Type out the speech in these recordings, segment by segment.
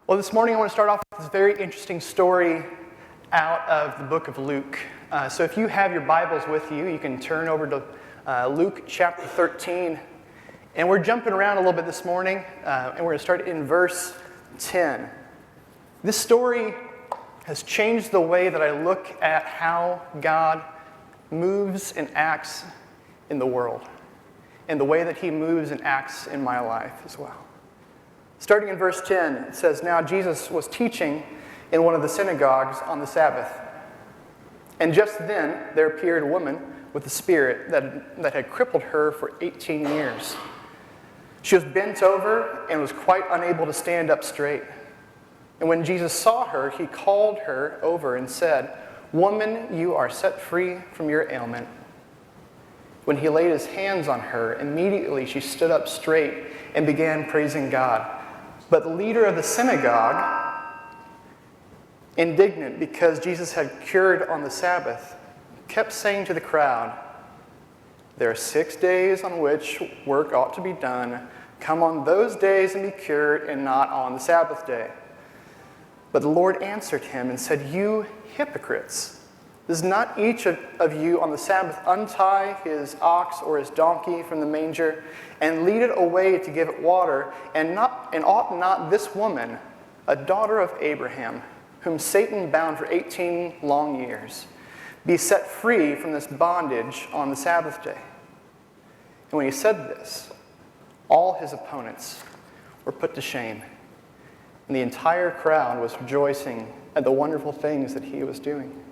Well, this morning I want to start off with this very interesting story out of the book of Luke. So if you have your Bibles with you, you can turn over to Luke chapter 13. And we're jumping around a little bit this morning, and we're going to start in verse 10. This story has changed the way that I look at how God moves and acts in the world, and the way that he moves and acts in my life as well. Starting in verse 10, it says, "Now Jesus was teaching in one of the synagogues on the Sabbath. And just then there appeared a woman with a spirit that had crippled her for 18 years. She was bent over and was quite unable to stand up straight. And when Jesus saw her, he called her over and said, 'Woman, you are set free from your ailment.' When he laid his hands on her, immediately she stood up straight and began praising God. But the leader of the synagogue, indignant because Jesus had cured on the Sabbath, kept saying to the crowd, 'There are 6 days on which work ought to be done. Come on those days and be cured, and not on the Sabbath day.' But the Lord answered him and said, 'You hypocrites! Does not each of you on the Sabbath untie his ox or his donkey from the manger and lead it away to give it water? And ought not this woman, a daughter of Abraham, whom Satan bound for 18 long years, be set free from this bondage on the Sabbath day?' And when he said this, all his opponents were put to shame, and the entire crowd was rejoicing at the wonderful things that he was doing."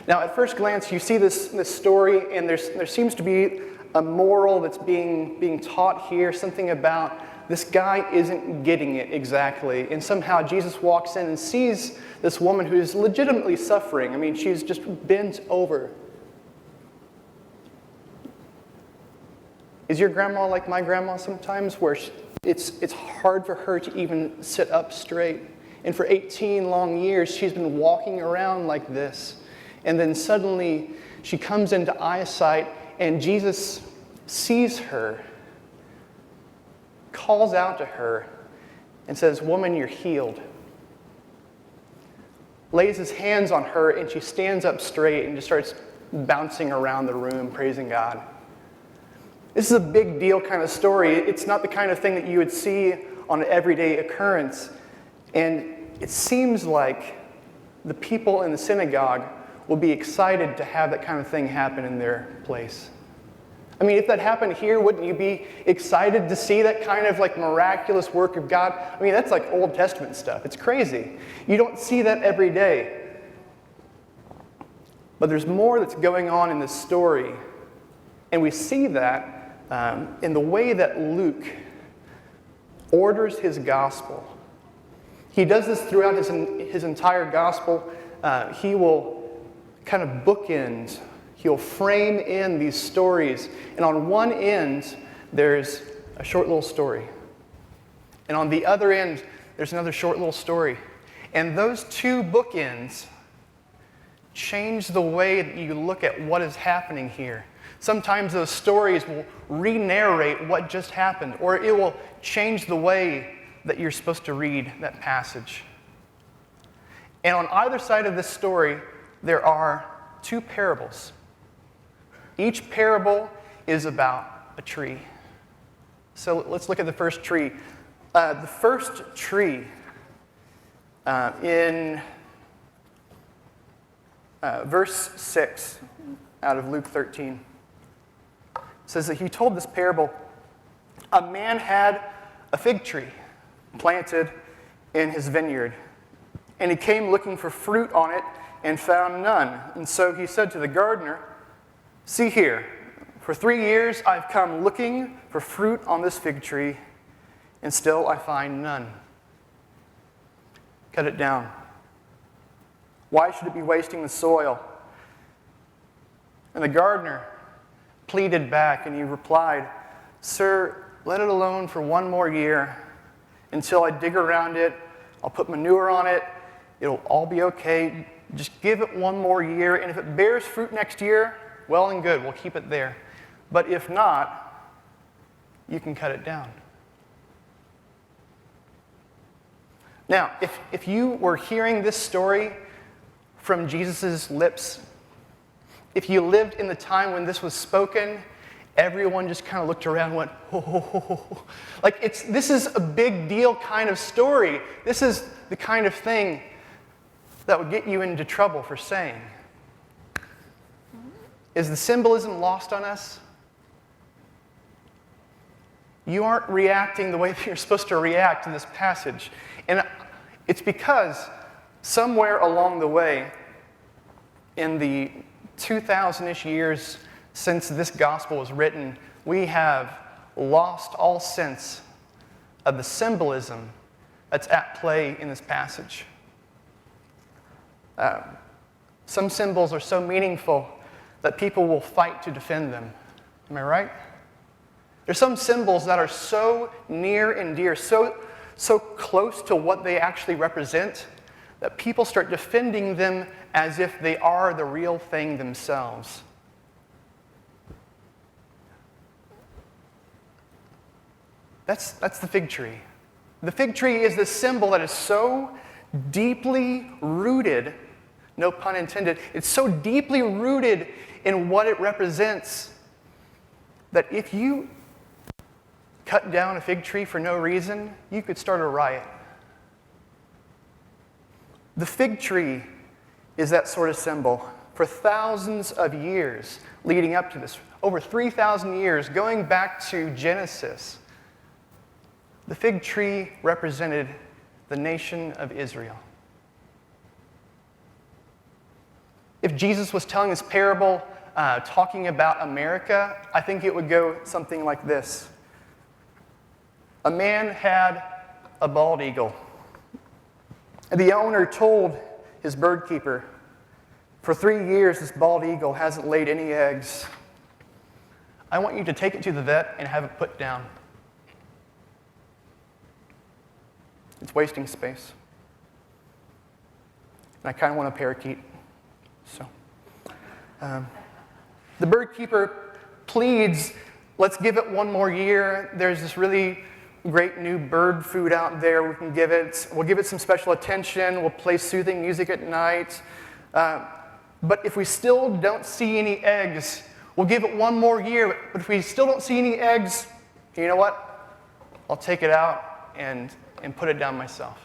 Now, at first glance, you see this story, and there seems to be a moral that's being taught here, something about this guy isn't getting it exactly. And somehow Jesus walks in and sees this woman who is legitimately suffering. I mean, she's just bent over. Is your grandma like my grandma sometimes, where it's hard for her to even sit up straight? And for 18 long years, she's been walking around like this. And then suddenly she comes into eyesight, and Jesus sees her, calls out to her, and says, "Woman, you're healed." Lays his hands on her, and she stands up straight and just starts bouncing around the room, praising God. This is a big deal kind of story. It's not the kind of thing that you would see on an everyday occurrence. And it seems like the people in the synagogue will be excited to have that kind of thing happen in their place. I mean, if that happened here, wouldn't you be excited to see that kind of like miraculous work of God? I mean, that's like Old Testament stuff. It's crazy. You don't see that every day. But there's more that's going on in this story. And we see that in the way that Luke orders his gospel. He does this throughout his entire gospel. He will kind of bookend, he'll frame in these stories. And on one end, there's a short little story. And on the other end, there's another short little story. And those two bookends change the way that you look at what is happening here. Sometimes those stories will re-narrate what just happened, or it will change the way that you're supposed to read that passage. And on either side of this story, there are two parables. Each parable is about a tree. So let's look at the first tree. The first tree in verse 6 out of Luke 13 says that he told this parable. A man had a fig tree planted in his vineyard, and he came looking for fruit on it and found none. And so he said to the gardener, "See here, for 3 years I've come looking for fruit on this fig tree, and still I find none. Cut it down. Why should it be wasting the soil?" And the gardener pleaded back, and he replied, "Sir, let it alone for 1 more year until I dig around it. I'll put manure on it. It'll all be okay. Just give it 1 more year, and if it bears fruit next year, well and good, we'll keep it there. But if not, you can cut it down." Now, if you were hearing this story from Jesus' lips, if you lived in the time when this was spoken, everyone just kind of looked around and went, oh. Like, this is a big deal kind of story. This is the kind of thing that would get you into trouble for saying. Is the symbolism lost on us? You aren't reacting the way that you're supposed to react in this passage. And it's because somewhere along the way, in the 2,000-ish years since this gospel was written, we have lost all sense of the symbolism that's at play in this passage. Some symbols are so meaningful that people will fight to defend them. Am I right? There's some symbols that are so near and dear, so close to what they actually represent, that people start defending them as if they are the real thing themselves. That's the fig tree. The fig tree is the symbol that is so deeply rooted, no pun intended, it's so deeply rooted in what it represents that if you cut down a fig tree for no reason, you could start a riot. The fig tree is that sort of symbol. For thousands of years leading up to this, over 3,000 years, going back to Genesis, the fig tree represented the nation of Israel. If Jesus was telling this parable, talking about America, I think it would go something like this. A man had a bald eagle. The owner told his bird keeper, for 3 years this bald eagle hasn't laid any eggs. I want you to take it to the vet and have it put down. It's wasting space. And I kind of want a parakeet. So, the bird keeper pleads, let's give it 1 more year. There's this really great new bird food out there we can give it. We'll give it some special attention. We'll play soothing music at night. But if we still don't see any eggs, we'll give it 1 more year. But if we still don't see any eggs, you know what? I'll take it out and put it down myself.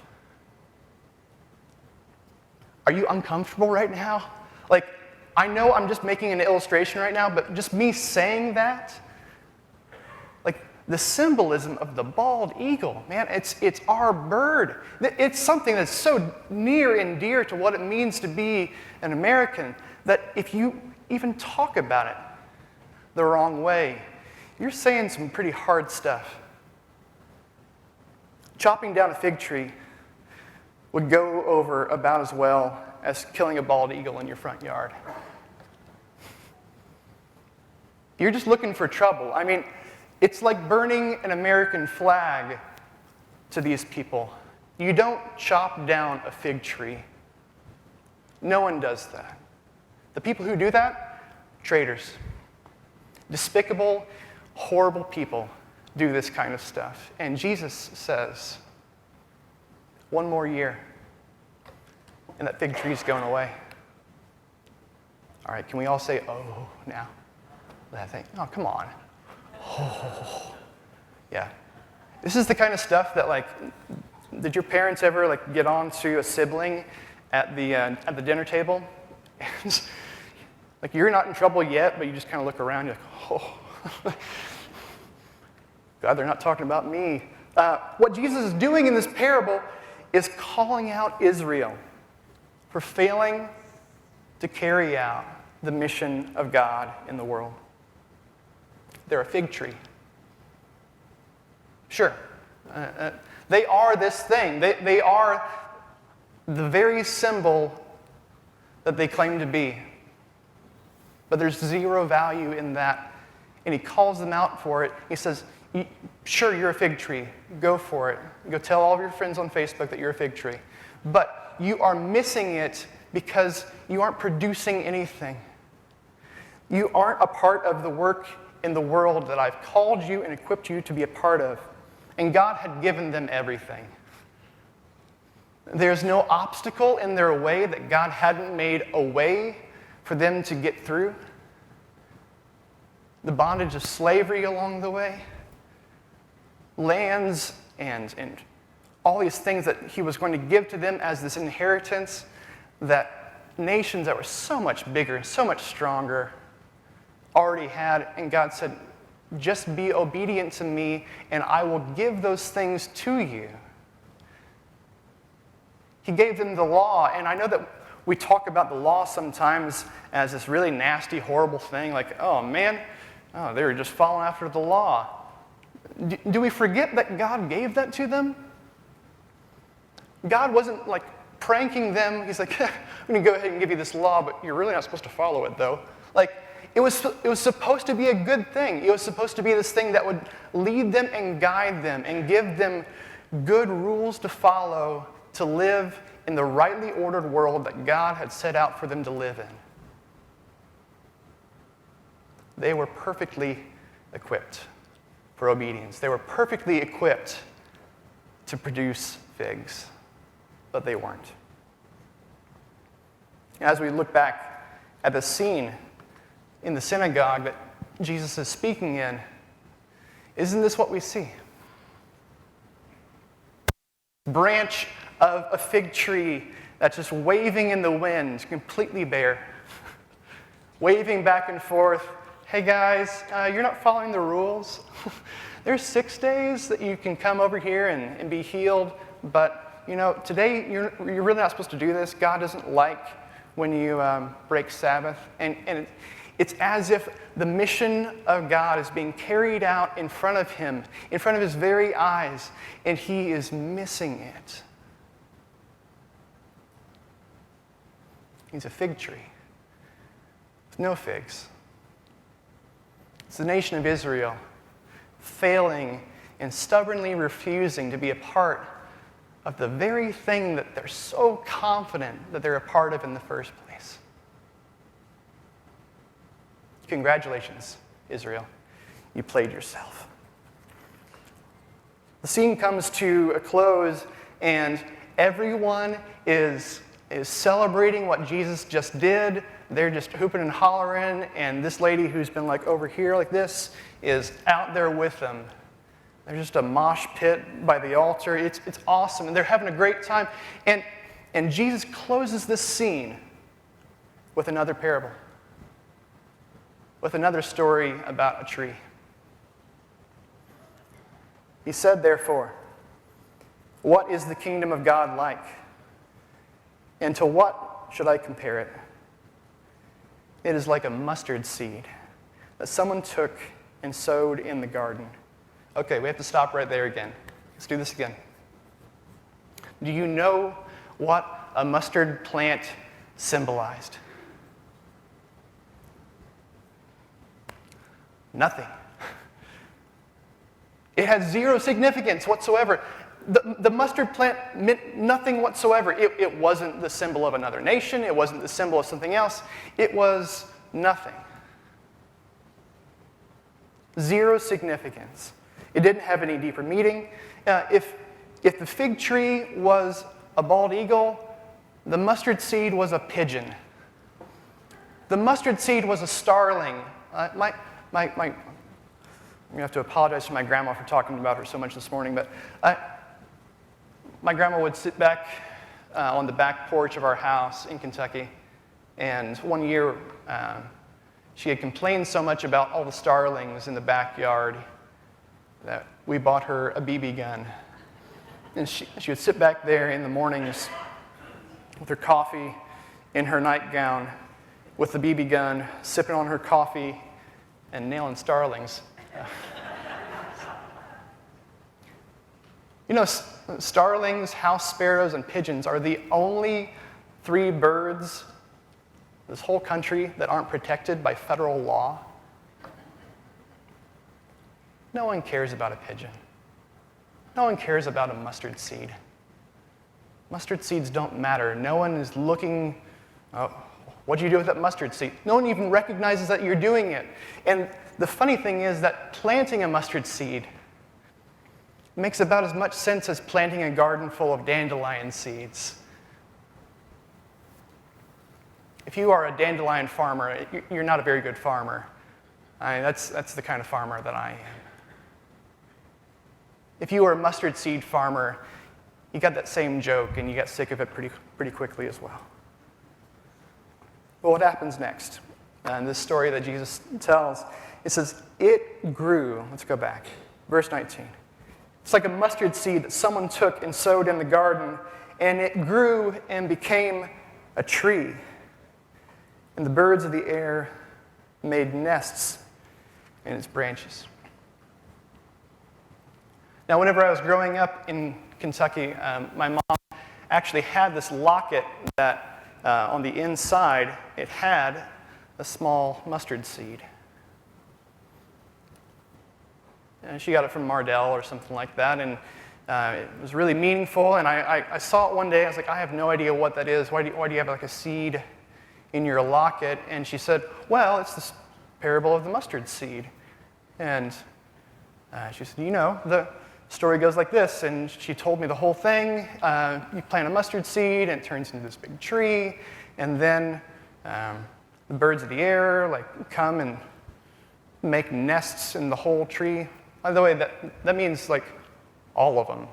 Are you uncomfortable right now? Like, I know I'm just making an illustration right now, but just me saying that, like the symbolism of the bald eagle, man, it's our bird. It's something that's so near and dear to what it means to be an American that if you even talk about it the wrong way, you're saying some pretty hard stuff. Chopping down a fig tree would go over about as well as killing a bald eagle in your front yard. You're just looking for trouble. I mean, it's like burning an American flag to these people. You don't chop down a fig tree. No one does that. The people who do that, traitors. Despicable, horrible people do this kind of stuff. And Jesus says, 1 more year, and that fig tree's going away. All right, can we all say, oh, now? That thing. Oh, come on. Oh. Yeah. This is the kind of stuff that, like, did your parents ever, like, get on to a sibling at the dinner table? Like, you're not in trouble yet, but you just kind of look around, you're like, oh. God, they're not talking about me. What Jesus is doing in this parable is calling out Israel for failing to carry out the mission of God in the world. They're a fig tree. Sure, they are this thing. They are the very symbol that they claim to be. But there's zero value in that. And he calls them out for it. He says, sure, you're a fig tree. Go for it. Go tell all of your friends on Facebook that you're a fig tree. But you are missing it because you aren't producing anything. You aren't a part of the work in the world that I've called you and equipped you to be a part of. And God had given them everything. There's no obstacle in their way that God hadn't made a way for them to get through. The bondage of slavery along the way, lands and all these things that he was going to give to them as this inheritance, that nations that were so much bigger and so much stronger already had. And God said, just be obedient to me and I will give those things to you. He gave them the law, and I know that we talk about the law sometimes as this really nasty, horrible thing, like, oh man, they were just following after the law. Do we forget that God gave that to them? God wasn't like pranking them. He's like, I'm going to go ahead and give you this law, but you're really not supposed to follow it though. Like, it was supposed to be a good thing. It was supposed to be this thing that would lead them and guide them and give them good rules to follow to live in the rightly ordered world that God had set out for them to live in. They were perfectly equipped for obedience. They were perfectly equipped to produce figs, but they weren't. As we look back at the scene in the synagogue that Jesus is speaking in, isn't this what we see? Branch of a fig tree that's just waving in the wind, completely bare. Waving back and forth. Hey guys, you're not following the rules. There's 6 days that you can come over here and be healed, but today you're really not supposed to do this. God doesn't like when you break Sabbath. And it's as if the mission of God is being carried out in front of him, in front of his very eyes, and he is missing it. He's a fig tree with no figs. It's the nation of Israel failing and stubbornly refusing to be a part of the very thing that they're so confident that they're a part of in the first place. Congratulations, Israel. You played yourself. The scene comes to a close, and everyone is celebrating what Jesus just did. They're just hooping and hollering, and this lady who's been like over here like this is out there with them. There's just a mosh pit by the altar. It's awesome, and they're having a great time. And Jesus closes this scene with another parable, with another story about a tree. He said, therefore, what is the kingdom of God like? And to what should I compare it? It is like a mustard seed that someone took and sowed in the garden. Okay, we have to stop right there again. Let's do this again. Do you know what a mustard plant symbolized? Nothing. It had zero significance whatsoever. The mustard plant meant nothing whatsoever. It wasn't the symbol of another nation. It wasn't the symbol of something else. It was nothing. Zero significance. It didn't have any deeper meaning. If the fig tree was a bald eagle, the mustard seed was a pigeon. The mustard seed was a starling. I'm going to have to apologize to my grandma for talking about her so much this morning, but my grandma would sit back on the back porch of our house in Kentucky, and one year she had complained so much about all the starlings in the backyard that we bought her a BB gun. And she would sit back there in the mornings with her coffee in her nightgown with the BB gun, sipping on her coffee and nailing starlings. Starlings, house sparrows, and pigeons are the only 3 birds in this whole country that aren't protected by federal law. No one cares about a pigeon. No one cares about a mustard seed. Mustard seeds don't matter. No one is looking, what do you do with that mustard seed? No one even recognizes that you're doing it. And the funny thing is that planting a mustard seed makes about as much sense as planting a garden full of dandelion seeds. If you are a dandelion farmer, you're not a very good farmer. That's the kind of farmer that I am. If you were a mustard seed farmer, you got that same joke and you got sick of it pretty quickly as well. But what happens next? In this story that Jesus tells, it says, it grew. Let's go back. Verse 19. It's like a mustard seed that someone took and sowed in the garden, and it grew and became a tree. And the birds of the air made nests in its branches. Now, whenever I was growing up in Kentucky, my mom actually had this locket that on the inside, it had a small mustard seed. And she got it from Mardell or something like that, and it was really meaningful. And I saw it one day. I was like, I have no idea what that is. Why do you have like a seed in your locket? And she said, well, it's this parable of the mustard seed. And she said, the story goes like this. And she told me the whole thing. You plant a mustard seed, and it turns into this big tree. And then the birds of the air come and make nests in the whole tree. By the way, that means all of them.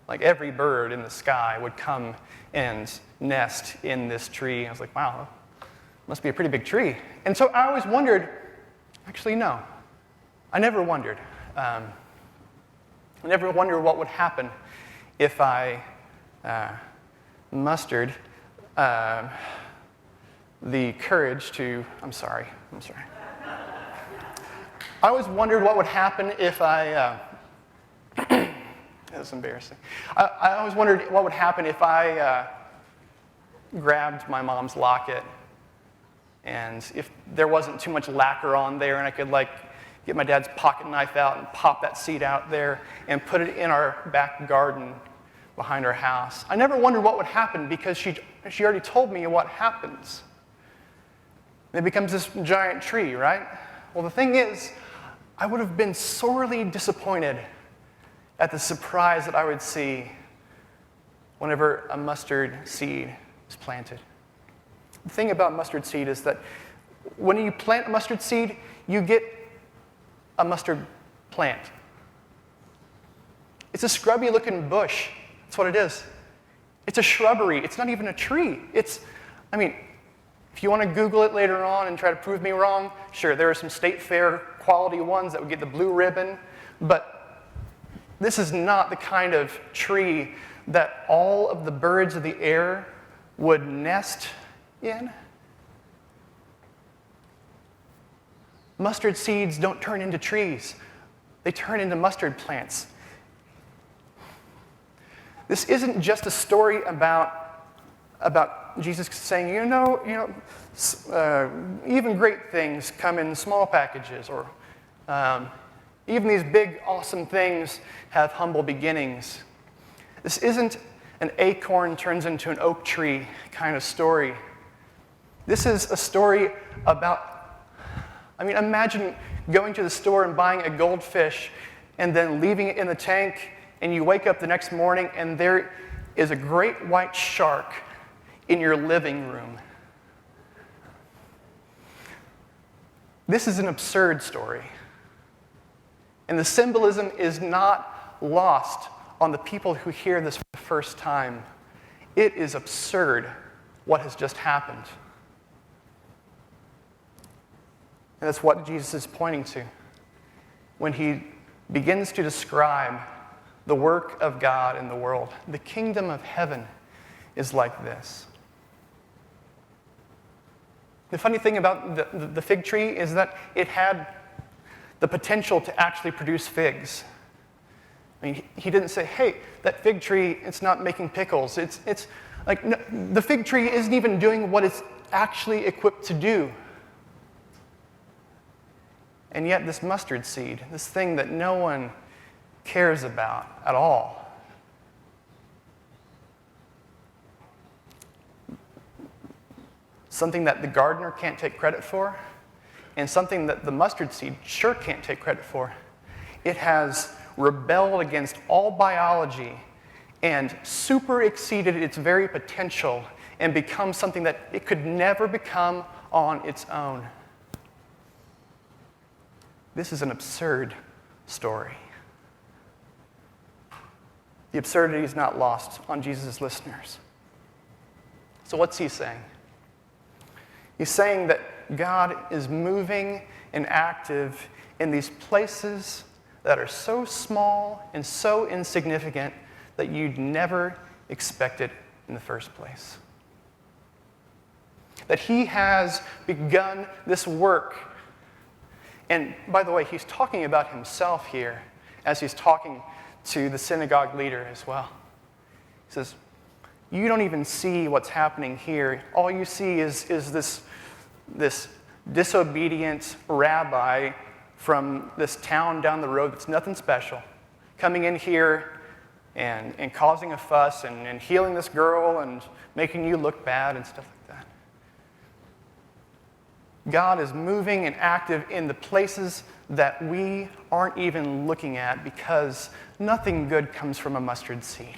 Like every bird in the sky would come and nest in this tree. I was like, wow, must be a pretty big tree. And so I always wondered, actually, no. I never wondered. I never wondered what would happen if I mustered the courage to, I'm sorry. I always wondered what would happen if I, that's embarrassing. I always wondered what would happen if I grabbed my mom's locket and if there wasn't too much lacquer on there and I could get my dad's pocket knife out and pop that seed out there and put it in our back garden behind our house. I never wondered what would happen because she already told me what happens. It becomes this giant tree, right? Well, the thing is, I would have been sorely disappointed at the surprise that I would see whenever a mustard seed is planted. The thing about mustard seed is that when you plant a mustard seed, you get a mustard plant. It's a scrubby-looking bush. That's what it is. It's a shrubbery. It's not even a tree. If you want to Google it later on and try to prove me wrong, sure, there are some state fair quality ones that would get the blue ribbon, but this is not the kind of tree that all of the birds of the air would nest in. Mustard seeds don't turn into trees. They turn into mustard plants. This isn't just a story about Jesus saying, even great things come in small packages, or even these big, awesome things have humble beginnings. This isn't an acorn turns into an oak tree kind of story. This is a story about, imagine going to the store and buying a goldfish and then leaving it in the tank, and you wake up the next morning and there is a great white shark in your living room. This is an absurd story. And the symbolism is not lost on the people who hear this for the first time. It is absurd what has just happened. And that's what Jesus is pointing to when he begins to describe the work of God in the world. The kingdom of heaven is like this. The funny thing about the fig tree is that it had the potential to actually produce figs. He didn't say, hey, that fig tree, it's not making pickles. No, the fig tree isn't even doing what it's actually equipped to do. And yet this mustard seed, this thing that no one cares about at all, something that the gardener can't take credit for, and something that the mustard seed sure can't take credit for. It has rebelled against all biology and super exceeded its very potential and become something that it could never become on its own. This is an absurd story. The absurdity is not lost on Jesus' listeners. So what's he saying? He's saying that God is moving and active in these places that are so small and so insignificant that you'd never expect it in the first place. That he has begun this work. And by the way, he's talking about himself here as he's talking to the synagogue leader as well. He says, you don't even see what's happening here. All you see is this disobedient rabbi from this town down the road that's nothing special, coming in here and causing a fuss and healing this girl and making you look bad and stuff like that. God is moving and active in the places that we aren't even looking at because nothing good comes from a mustard seed.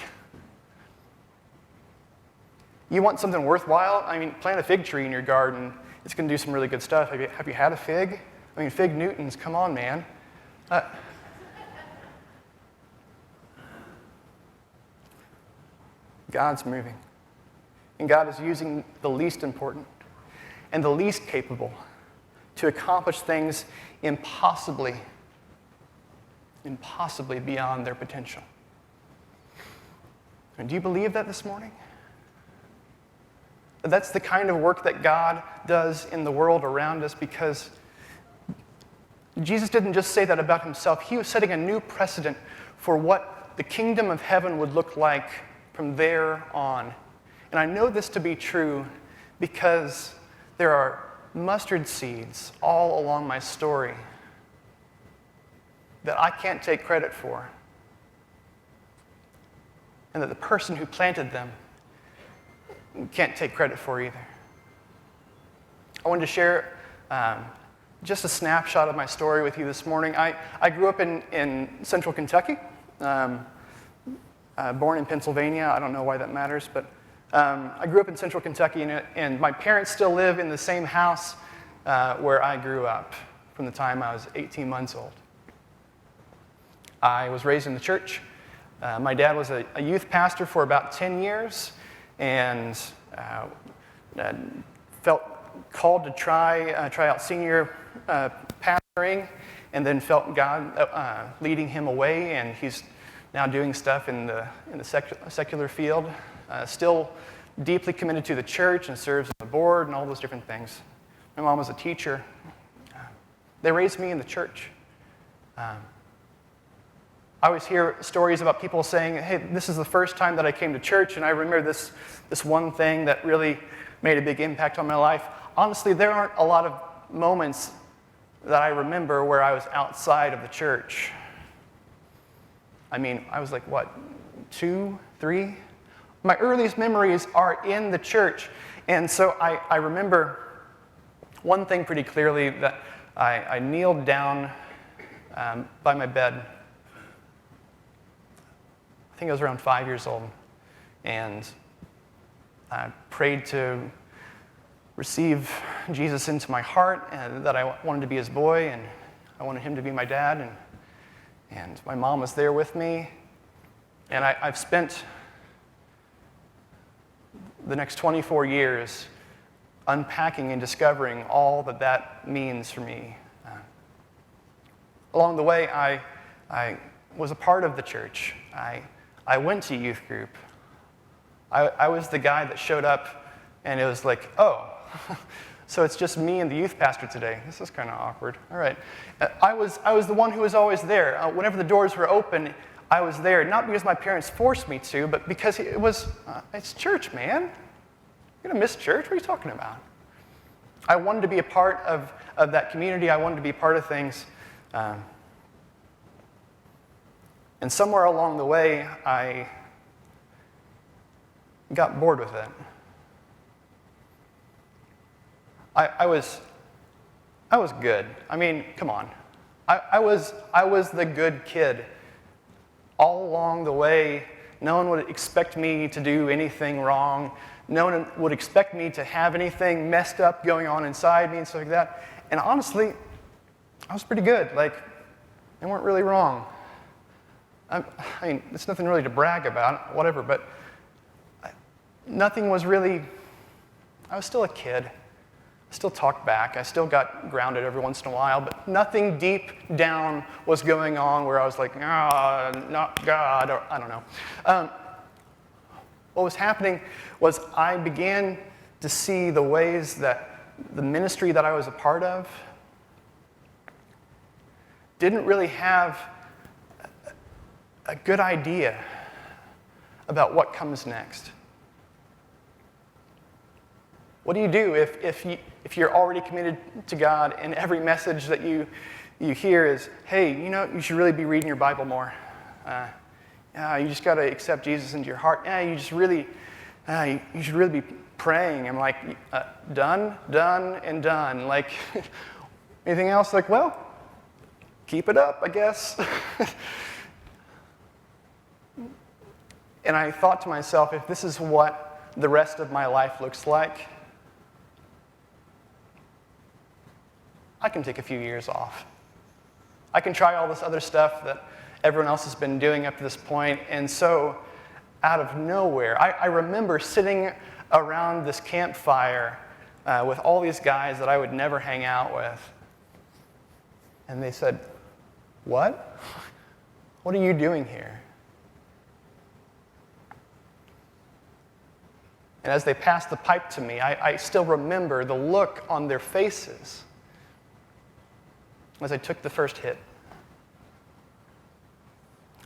You want something worthwhile? I mean, plant a fig tree in your garden. It's going to do some really good stuff. Have you had a fig? I mean, fig Newtons, come on, man. God's moving. And God is using the least important and the least capable to accomplish things impossibly beyond their potential. And do you believe that this morning? That's the kind of work that God does in the world around us, because Jesus didn't just say that about himself. He was setting a new precedent for what the kingdom of heaven would look like from there on. And I know this to be true because there are mustard seeds all along my story that I can't take credit for, and that the person who planted them can't take credit for either. I wanted to share just a snapshot of my story with you this morning. I grew up in central Kentucky, born in Pennsylvania. I don't know why that matters, but I grew up in central Kentucky, and my parents still live in the same house where I grew up from the time I was 18 months old. I was raised in the church. My dad was a youth pastor for about 10 years, and felt called to try out senior pastoring, and then felt God leading him away, and he's now doing stuff in the secular field. Still deeply committed to the church and serves on the board and all those different things. My mom was a teacher. They raised me in the church. I always hear stories about people saying, hey, this is the first time that I came to church, and I remember this one thing that really made a big impact on my life. Honestly, there aren't a lot of moments that I remember where I was outside of the church. I mean, I was like, 2, 3? My earliest memories are in the church. And so I remember one thing pretty clearly, that I kneeled down by my bed. I think I was around 5 years old. And I prayed to receive Jesus into my heart, and that I wanted to be his boy, and I wanted him to be my dad. And my mom was there with me. And I've spent the next 24 years unpacking and discovering all that means for me. Along the way, I was a part of the church. I went to youth group. I was the guy that showed up, and it was like, oh, so it's just me and the youth pastor today. This is kind of awkward. All right. I was the one who was always there. Whenever the doors were open, I was there, not because my parents forced me to, but because it's church, man. You're going to miss church? What are you talking about? I wanted to be a part of that community. I wanted to be a part of things. And somewhere along the way, I got bored with it. I was good. I mean, come on. I was the good kid. all along the way, no one would expect me to do anything wrong. No one would expect me to have anything messed up going on inside me and stuff like that. And honestly, I was pretty good. Like, they weren't really wrong. I mean, it's nothing really to brag about, whatever, but nothing was really, I was still a kid. I still talked back. I still got grounded every once in a while, but nothing deep down was going on where I was like, not God, or I don't know. What was happening was I began to see the ways that the ministry that I was a part of didn't really have a good idea about what comes next. What do you do if you're already committed to God and every message that you hear is, hey, you should really be reading your Bible more. You just got to accept Jesus into your heart. You should really be praying. I'm like, done, and done. Like, anything else? Like, well, keep it up, I guess. And I thought to myself, if this is what the rest of my life looks like, I can take a few years off. I can try all this other stuff that everyone else has been doing up to this point. And so, out of nowhere, I remember sitting around this campfire with all these guys that I would never hang out with. And they said, "What? What are you doing here?" And as they passed the pipe to me, I still remember the look on their faces as I took the first hit.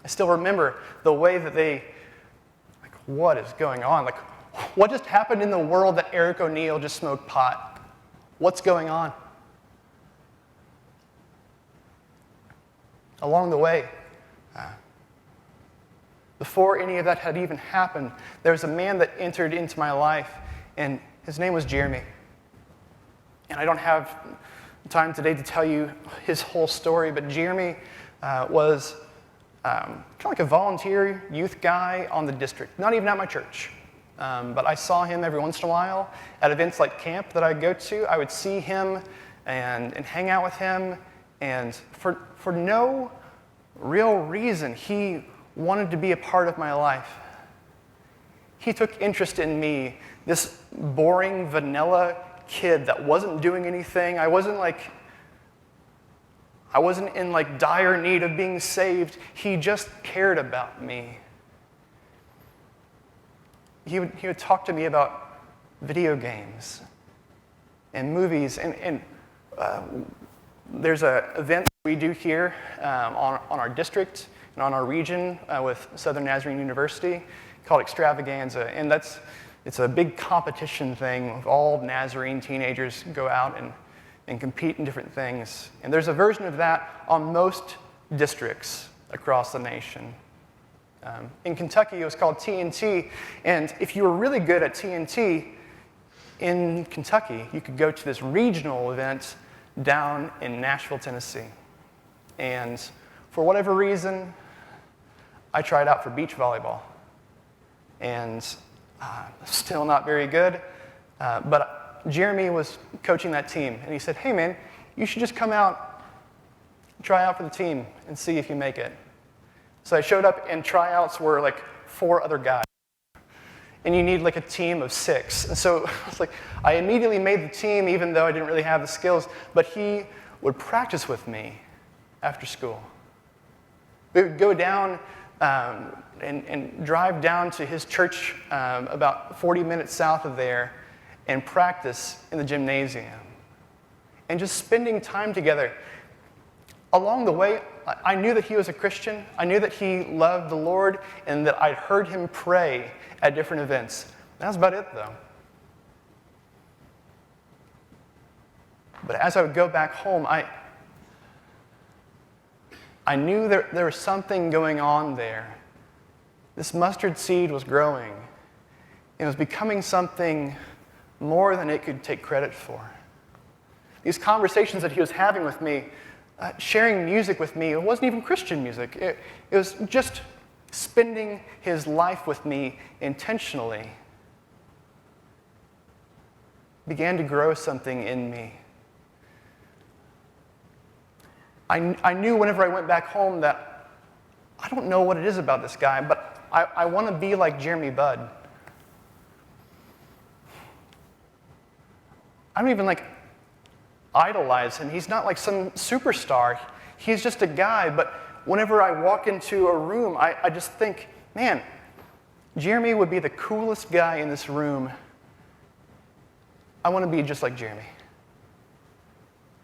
I still remember the way that they, like, what is going on? Like, what just happened in the world that Eric O'Neill just smoked pot? What's going on? Along the way, before any of that had even happened, there was a man that entered into my life, and his name was Jeremy. And I don't have time today to tell you his whole story, but Jeremy was kind of like a volunteer youth guy on the district, not even at my church. But I saw him every once in a while at events like camp that I'd go to. I would see him and hang out with him, and for no real reason, he wanted to be a part of my life. He took interest in me, this boring, vanilla kid that wasn't doing anything. I wasn't in like dire need of being saved. He just cared about me. He would talk to me about video games and movies, and there's an event we do here on our district and on our region with Southern Nazarene University called Extravaganza, and it's a big competition thing with all Nazarene teenagers go out and compete in different things. And there's a version of that on most districts across the nation. In Kentucky, it was called TNT, and if you were really good at TNT in Kentucky, you could go to this regional event down in Nashville, Tennessee. And for whatever reason, I tried out for beach volleyball. And still not very good, but Jeremy was coaching that team, and he said, "Hey man, you should just come out, try out for the team, and see if you make it." So I showed up, and tryouts were like 4 other guys, and you need like a team of 6. And so it's like I immediately made the team, even though I didn't really have the skills. But he would practice with me after school. We would go down and drive down to his church about 40 minutes south of there and practice in the gymnasium. And just spending time together. Along the way, I knew that he was a Christian. I knew that he loved the Lord and that I'd heard him pray at different events. That was about it, though. But as I would go back home, I knew there was something going on there. This mustard seed was growing. It was becoming something more than it could take credit for. These conversations that he was having with me, sharing music with me, it wasn't even Christian music. It was just spending his life with me intentionally, began to grow something in me. I knew whenever I went back home that I don't know what it is about this guy, but I want to be like Jeremy Budd. I don't even idolize him. He's not like some superstar. He's just a guy, but whenever I walk into a room, I just think, man, Jeremy would be the coolest guy in this room. I want to be just like Jeremy.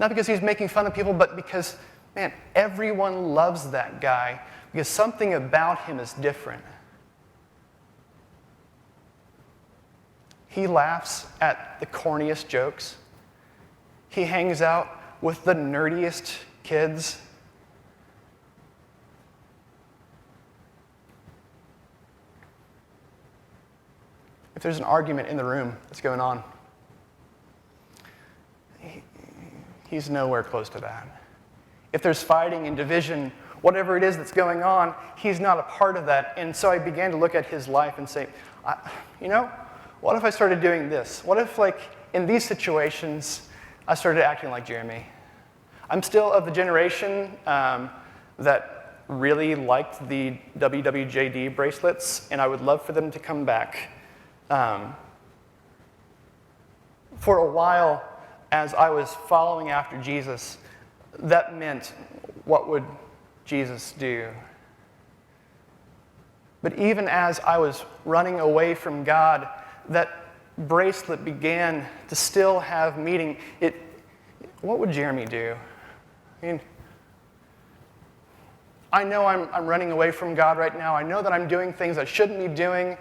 Not because he's making fun of people, but because, man, everyone loves that guy because something about him is different. He laughs at the corniest jokes. He hangs out with the nerdiest kids. If there's an argument in the room that's going on, he's nowhere close to that. If there's fighting and division, whatever it is that's going on, he's not a part of that. And so I began to look at his life and say, what if I started doing this? What if, in these situations, I started acting like Jeremy? I'm still of the generation that really liked the WWJD bracelets, and I would love for them to come back. For a while, as I was following after Jesus, that meant, what would Jesus do? But even as I was running away from God, that bracelet began to still have meaning. What would Jeremy do? I know I'm running away from God right now. I know that I'm doing things I shouldn't be doing.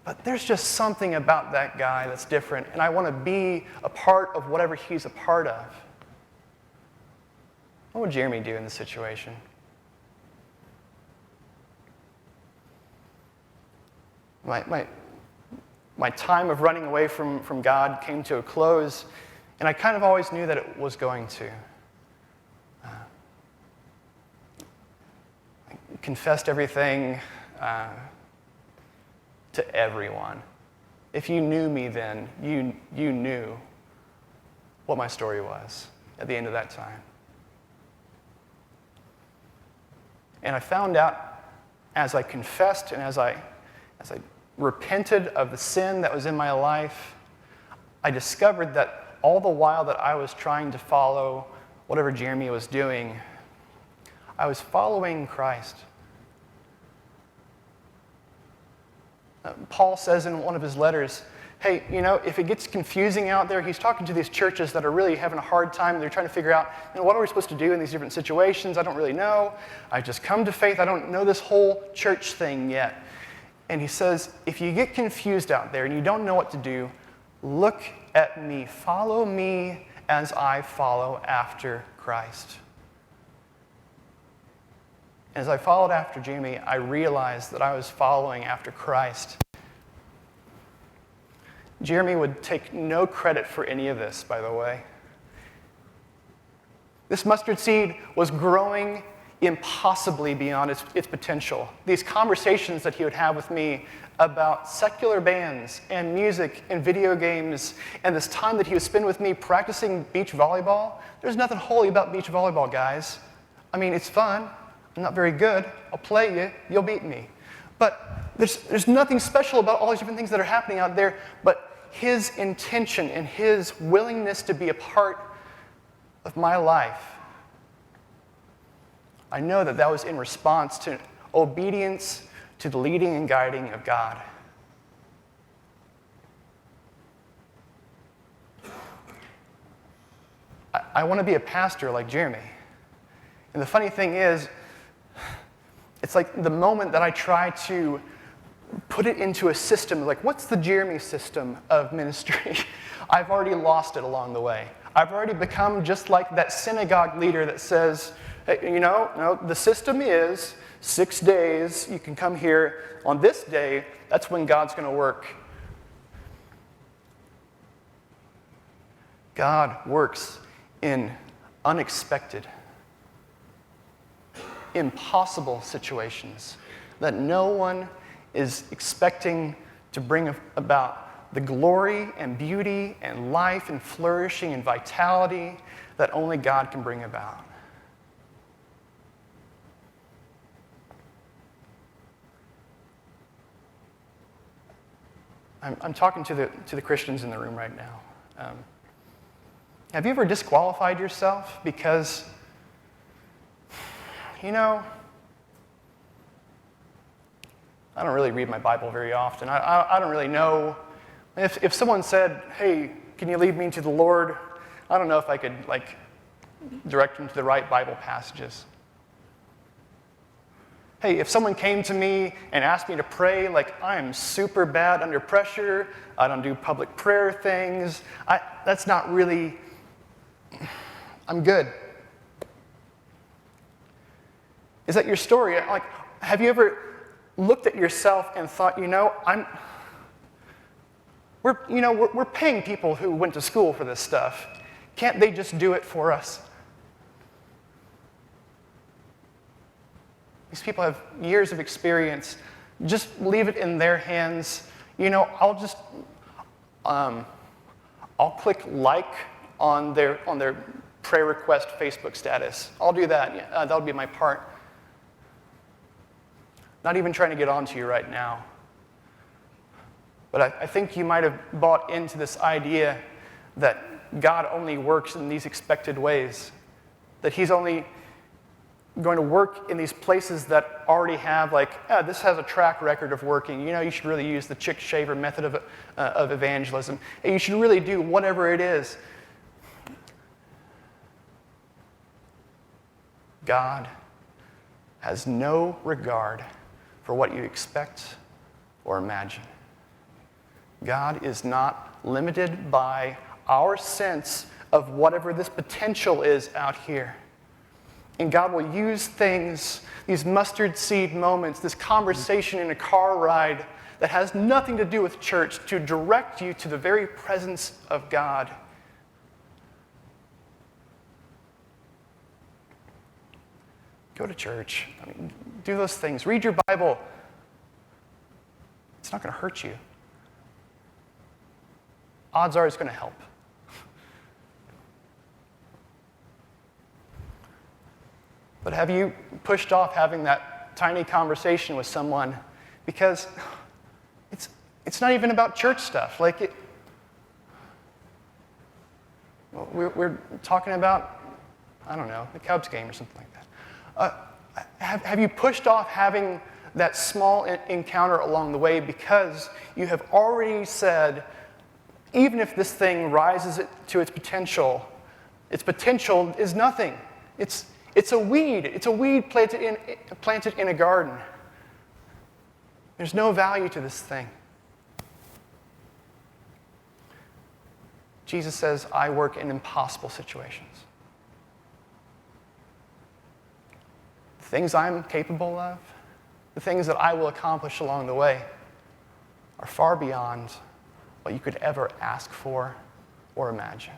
But there's just something about that guy that's different, and I want to be a part of whatever he's a part of. What would Jeremy do in this situation? My time of running away from God came to a close, and I kind of always knew that it was going to. I confessed everything to everyone. If you knew me then, you knew what my story was at the end of that time. And I found out as I confessed and as I repented of the sin that was in my life, I discovered that all the while that I was trying to follow whatever Jeremy was doing, I was following Christ. Paul says in one of his letters, hey, if it gets confusing out there, he's talking to these churches that are really having a hard time. They're trying to figure out, what are we supposed to do in these different situations? I don't really know. I've just come to faith. I don't know this whole church thing yet. And he says, if you get confused out there and you don't know what to do, look at me. Follow me as I follow after Christ. As I followed after Jeremy, I realized that I was following after Christ. Jeremy would take no credit for any of this, by the way. This mustard seed was growing impossibly beyond its potential. These conversations that he would have with me about secular bands and music and video games and this time that he would spend with me practicing beach volleyball. There's nothing holy about beach volleyball, guys. It's fun. I'm not very good. I'll play you. You'll beat me. But there's nothing special about all these different things that are happening out there, but his intention and his willingness to be a part of my life. I know that was in response to obedience to the leading and guiding of God. I want to be a pastor like Jeremy. And the funny thing is, it's like the moment that I try to put it into a system, what's the Jeremy system of ministry? I've already lost it along the way. I've already become just like that synagogue leader that says, hey, no, the system is 6 days, you can come here. On this day, that's when God's going to work. God works in unexpected, impossible situations. that no one is expecting to bring about the glory and beauty and life and flourishing and vitality that only God can bring about. I'm talking to the Christians in the room right now. Have you ever disqualified yourself because, I don't really read my Bible very often. I don't really know. If someone said, hey, can you lead me to the Lord? I don't know if I could, direct them to the right Bible passages. Hey, if someone came to me and asked me to pray, I am super bad under pressure, I don't do public prayer things, that's not really, I'm good. Is that your story? Have you ever looked at yourself and thought, we're paying people who went to school for this stuff. Can't they just do it for us? These people have years of experience. Just leave it in their hands. I'll click like on their prayer request Facebook status. I'll do that. That'll be my part. Not even trying to get onto you right now. But I think you might have bought into this idea that God only works in these expected ways, that he's only going to work in these places that already have, this has a track record of working. You should really use the chick shaver method of evangelism. And you should really do whatever it is. God has no regard for what you expect or imagine. God is not limited by our sense of whatever this potential is out here. And God will use things, these mustard seed moments, this conversation in a car ride that has nothing to do with church, to direct you to the very presence of God. Go to church. Do those things. Read your Bible. It's not going to hurt you. Odds are it's going to help. But have you pushed off having that tiny conversation with someone because it's not even about church stuff? We're talking about, I don't know, the Cubs game or something like that. Have you pushed off having that small encounter along the way because you have already said, even if this thing rises to its potential is nothing. It's a weed. It's a weed planted in a garden. There's no value to this thing. Jesus says, I work in impossible situations. The things I'm capable of, the things that I will accomplish along the way, are far beyond what you could ever ask for or imagine.